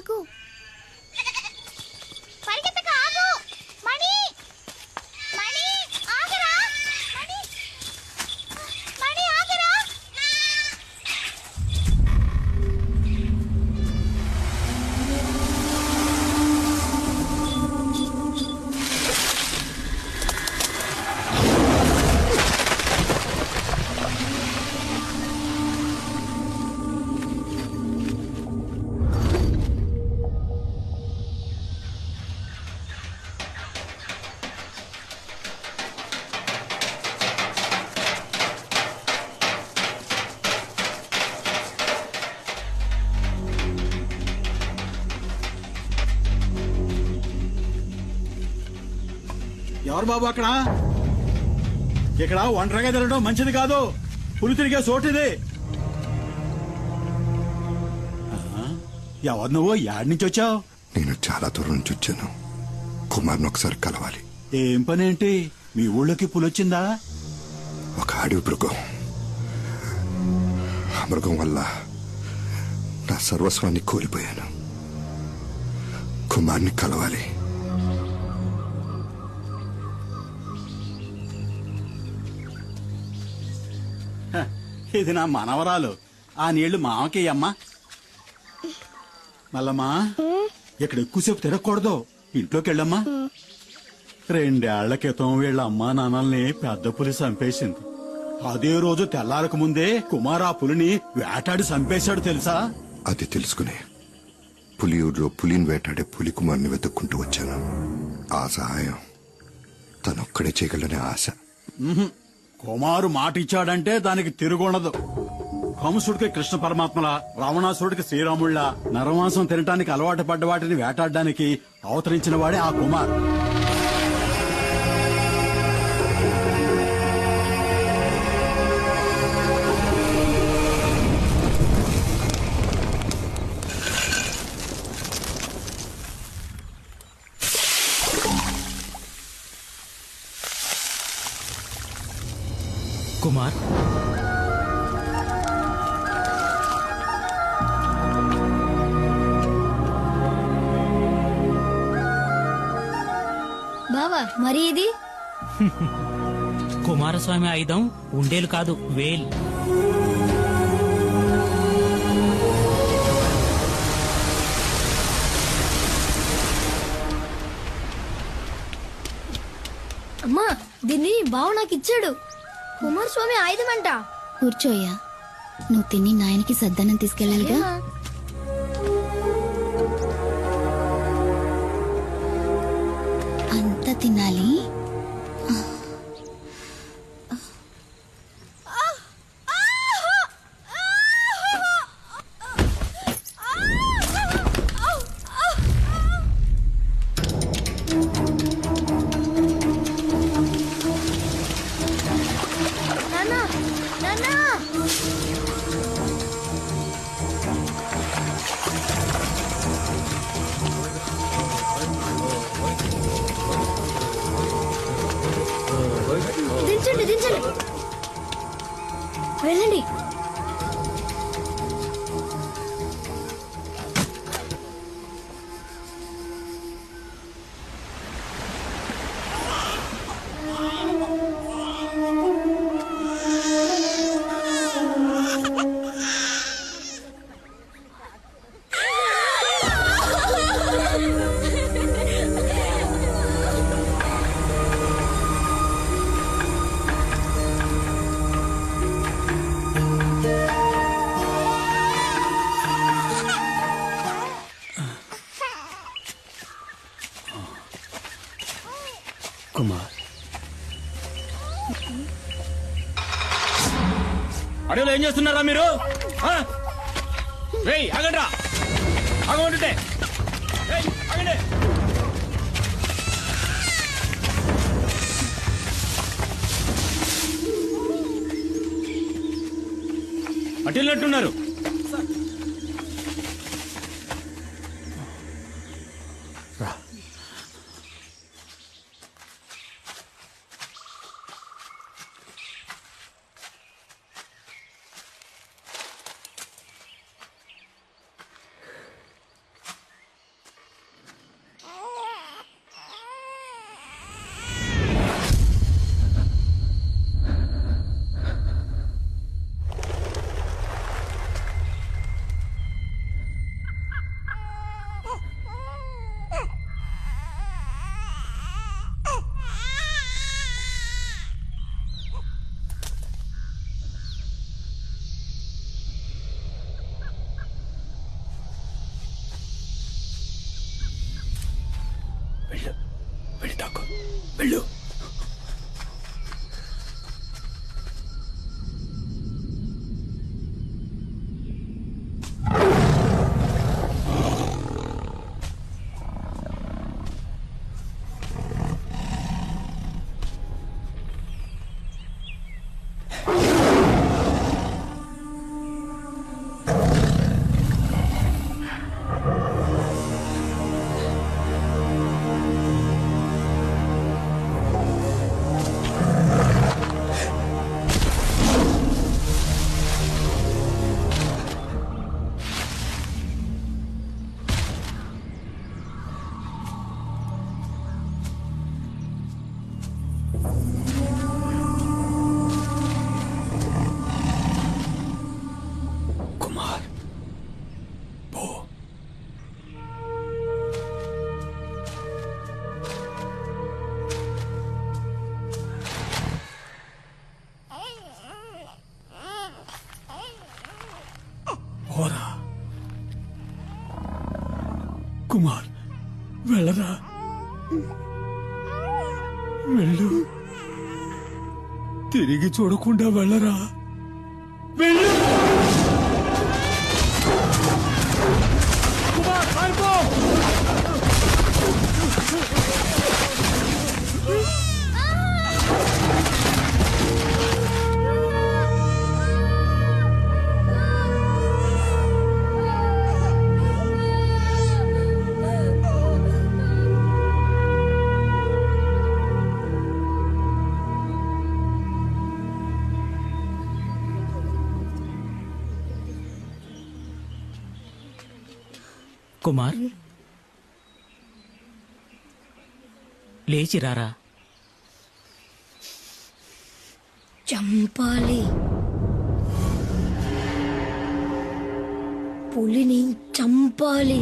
పరిగెత్తకు పరిగెత్తక ఆగు మణి మణి ఆగరా మణి మణి ఆగరా ఎవరు బాబు అక్కడ? ఇక్కడ ఒంటరిగా తిరగడం మంచిది కాదు. పులి తిరిగే చోటిది. ఎవరు నువ్వు? యాడ్ నుంచి వచ్చావు? నేను చాలా దూరం నుంచి వచ్చాను. కుమార్ని ఒకసారి కలవాలి. ఏం పని ఏంటి? మీ ఊళ్ళోకి పులి వచ్చిందా? ఒక అడవి మృగం. ఆ మృగం వల్ల నా సర్వస్వాన్ని కోల్పోయాను. కుమార్ని కలవాలి. ఇది నా మనవరాలు. ఆ నీళ్లు మామకి అమ్మా. మల్లమ్మా, ఇక్కడ ఎక్కువసేపు తిరగకూడదు. ఇంట్లోకి వెళ్ళమ్మా. 2 ఏళ్ల క్రితం వీళ్ళ అమ్మా నాన్నల్ని పెద్ద పులి చంపేసింది. అదే రోజు తెల్లారక ముందే కుమార్ ఆ పులిని వేటాడి చంపేశాడు తెలుసా? అది తెలుసుకునే పులియూరులో పులిని వేటాడే పులి కుమార్ని వెతుక్కుంటూ వచ్చాను. ఆ సహాయం తనొక్కడే చేయగలనే ఆశ. కుమారు మాట ఇచ్చాడంటే దానికి తిరుగుండదు. కంసుడికి కృష్ణ పరమాత్మల, రావణాసురుడికి శ్రీరాముళ్ళ నరమాంసం తినటానికి అలవాటు పడ్డ వాటిని వేటాడడానికి అవతరించిన వాడే ఆ కుమార్. కుమార్, బావా మరి ఇది కుమారస్వామి ఆయుధం ఉండేలు కాదు, వేల్. అమ్మా, దీన్ని బావ నాకు ఇచ్చాడు. కుమారస్వామి ఆయుధమంట. కూర్చోయ్యా. నువ్వు తిని నాయనకి సద్దన్నం తీసుకెళ్ళాలిగా. అంత తినాలి. దించండి దించండి, వెళ్ళండి. కుమార్, అడవిలో ఏం చేస్తున్నారా మీరు? ఆగండ్రా, ఆగమంటుంటే ఆగండి. అటెళ్ళినట్టున్నారు. పట్టించుకో వెళ్ళు. కుమార్ పో. పోరా కుమార్, వెళ్ళరా, వెళ్ళు. తిరిగి చూడకుండా వెళ్ళరా, వెళ్ళు. కుమార్ పారిపో. కుమార్ లేచి రారా. చంపాలి, పులిని చంపాలి.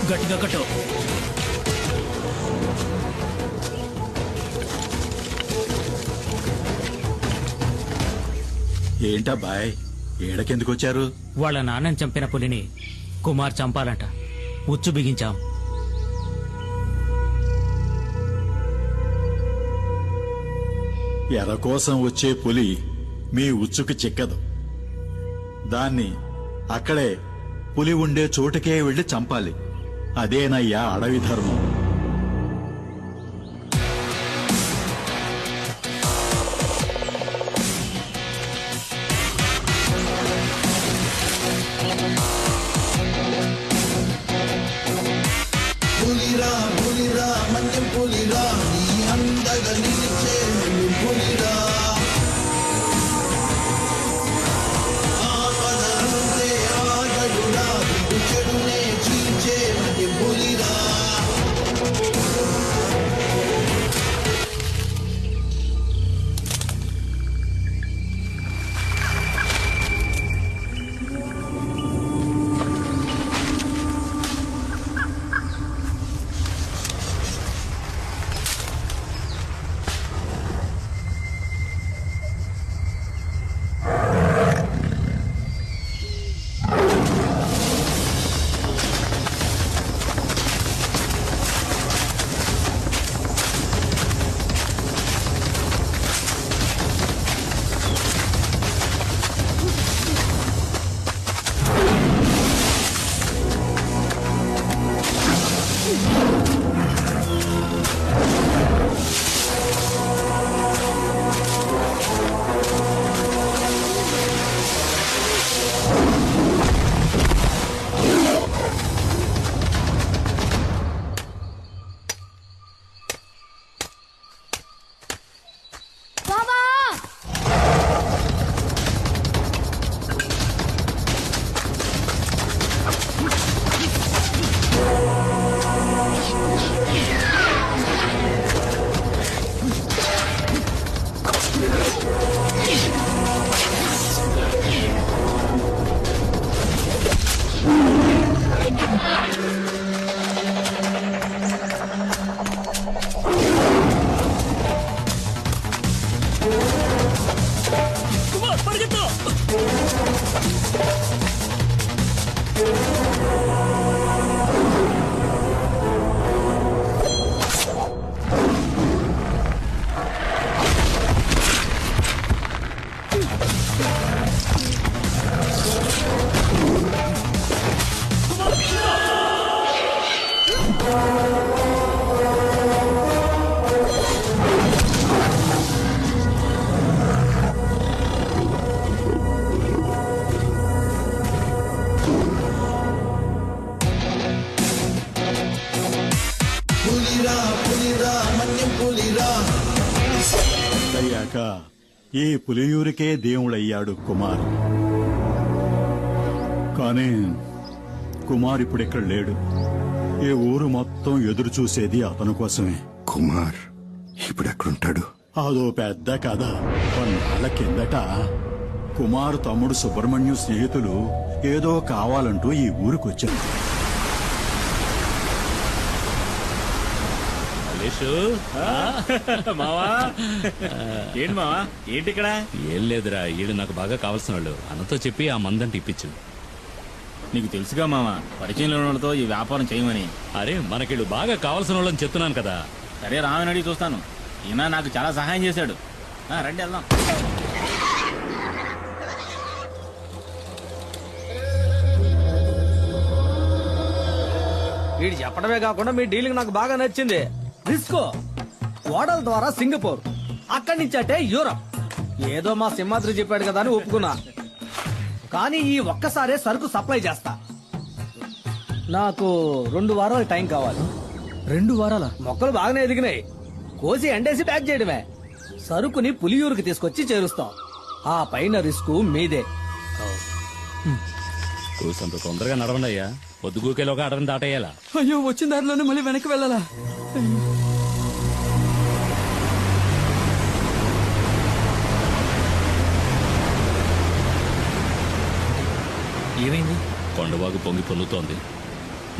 గట్టిగా కట్టు. ఏంటబ్బాయ్, ఏడకెందుకు వచ్చారు? వాళ్ళ నాన్నని చంపిన పులిని కుమార్ చంపాలంట. ఉచ్చు బిగించాం. ఎర కోసం వచ్చే పులి మీ ఉచ్చుకు చిక్కదు. దాన్ని అక్కడే పులి ఉండే చోటుకే వెళ్లి చంపాలి. అదేనయ్యా అడవి ధర్మం. అయ్యాక ఈ పులియూరికే దేవుడయ్యాడు కుమార్. కానీ కుమార్ ఇప్పుడిక్కడ లేడు. ఈ ఊరు మొత్తం ఎదురు చూసేది అతని కోసమే. కుమార్ ఇప్పుడు ఎక్కడుంటాడు? అదో పెద్ద కథ. కొన్నాళ్ళ కిందట కుమార్ తమ్ముడు సుబ్రహ్మణ్యం స్నేహితులు ఏదో కావాలంటూ ఈ ఊరికొచ్చారు. మావా ఏంటి మావా ఏంటి ఇక్కడ? ఏం లేదురా, ఈడు నాకు బాగా కావాల్సిన వాళ్ళు. అన్నతో చెప్పి ఆ మందంటే ఇప్పించు. నీకు తెలుసుగా మావా, పరిచయం లేని వాళ్ళతో ఈ వ్యాపారం చేయమని. అరే మనకిళ్ళు బాగా కావాల్సిన వాళ్ళని చెప్తున్నాను కదా. సరే రామని అడిగి చూస్తాను. ఈయన నాకు చాలా సహాయం చేశాడు. రండి వెళ్దాం. వీడు చెప్పడమే కాకుండా మీ డీలింగ్ నాకు బాగా నచ్చింది. రిస్కో ఓడల ద్వారా సింగపూర్, అక్కడి నుంచి అంటే యూరప్. ఏదో మా సింహాద్రి చెప్పాడు కదా అని ఒప్పుకున్నా. కానీ ఈ ఒక్కసారే సరుకు సప్లై చేస్తా. నాకు 2 వారాలు టైం కావాలి. 2 వారాల మొక్కలు బాగానే ఎదిగినాయి. కోసి ఎండేసి ప్యాక్ చేయడమే. సరుకుని పులియూరుకి తీసుకొచ్చి చేరుస్తాం. ఆ పైన రిస్క్ మీదే. కూసంత తొందరగా నడవండి అయ్యా. పొద్దుగూకేలోగా అడవిని దాటేయాలా? అయ్యో, వచ్చిన దారిలోనే మళ్ళీ వెనక్కి వెళ్ళాలా? ఏమైంది? కొండవాగు పొంగి పొల్లుతోంది.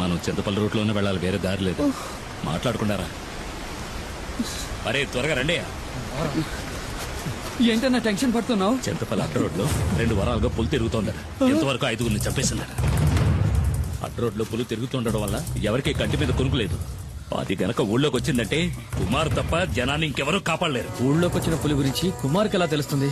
మనం చింతపల్లి రూట్లోనే వెళ్ళాలి, వేరే దారి లేదు. మాట్లాడుకున్నారా? అరే త్వరగా రండి. ఏంటన్నా టెన్షన్ పడుతున్నావు? చింతపల్లి అడ్డ రోడ్లో 2 వారాలుగా పులి తిరుగుతోందట. ఇంతవరకు 5గురిని చంపేసిందట. అడ్డ రోడ్లో పులి తిరుగుతుండడం వల్ల ఎవరికీ కంటి మీద కొనుక్కులేదు. అది గనక ఊళ్ళోకి వచ్చిందంటే కుమార్ తప్ప జనాన్ని ఇంకెవరూ కాపాడలేరు. ఊళ్ళోకి వచ్చిన పులి గురించి కుమార్కి ఎలా తెలుస్తుంది?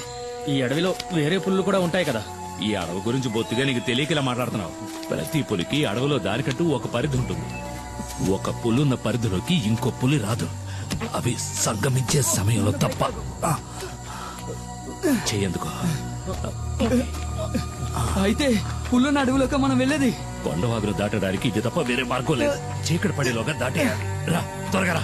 ఈ అడవిలో వేరే పులులు కూడా ఉంటాయి కదా. ఈ అడవి గురించి బొత్తిగా నీకు తెలియకలా మాట్లాడుతున్నావు. ప్రతి పులికి అడవిలో దానికంటూ ఒక పరిధి ఉంటుంది. ఒక పులున్న పరిధిలోకి ఇంకో పులి రాదు. అవి సంగమించే సమయంలో తప్ప. చెయ్యేందుకు అయితే పుల్లున్న అడవిలోకి మనం వెళ్ళేది? కొండవాగులు దాటడానికి ఇది తప్ప వేరే మార్గం లేదు. చీకటి పడేలోగా దాటేయాలి. రా త్వరగా రా.